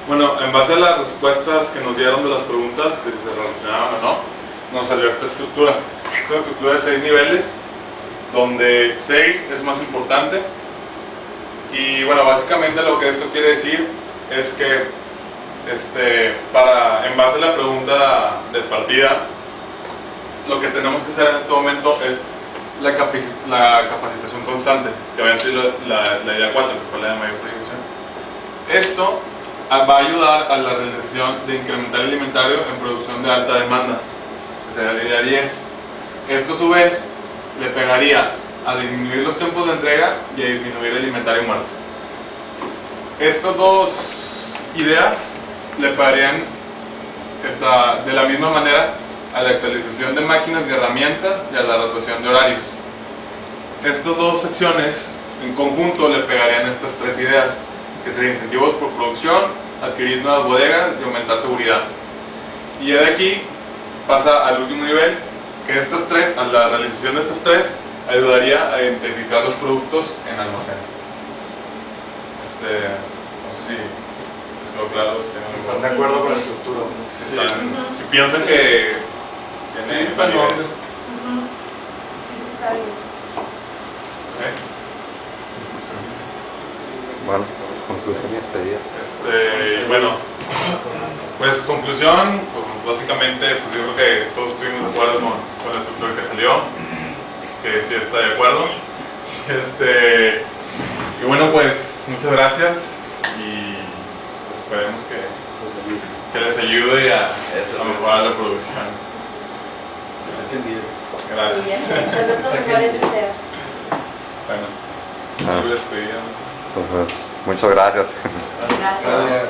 Bueno, en base a las respuestas que nos dieron de las preguntas, que si se relacionaban o no, nos salió esta estructura. Es una estructura de 6 niveles, donde 6 es más importante. Y bueno, básicamente lo que esto quiere decir es que en base a la pregunta de partida, lo que tenemos que hacer en este momento es la capacitación constante, que va a ser la idea 4, que fue la de mayor proyección. Esto va a ayudar a la realización de incremental alimentario en producción de alta demanda, que sería la idea 10. Esto a su vez le pegaría a disminuir los tiempos de entrega y a disminuir el inventario muerto. Estas dos ideas le pegarían de la misma manera a la actualización de máquinas y herramientas y a la rotación de horarios. Estas dos secciones en conjunto le pegarían estas tres ideas, que serían incentivos por producción, adquirir nuevas bodegas y aumentar seguridad. Y ya de aquí pasa al último nivel, que estas tres, a la realización de estas tres, ayudaría a identificar los productos en almacén. No sé si les quedó claro. Si están de acuerdo con la estructura. Si piensan que tiene validez. Está bien. ¿Sí? Bueno, conclusión y despedida. Bueno, pues conclusión, pues básicamente pues yo creo que todos estuvimos de acuerdo con la estructura que salió, que sí está de acuerdo. Y bueno, pues muchas gracias y esperemos que les ayude a mejorar la producción. Gracias. Bueno, muy despedida. Entonces, muchas gracias. Gracias.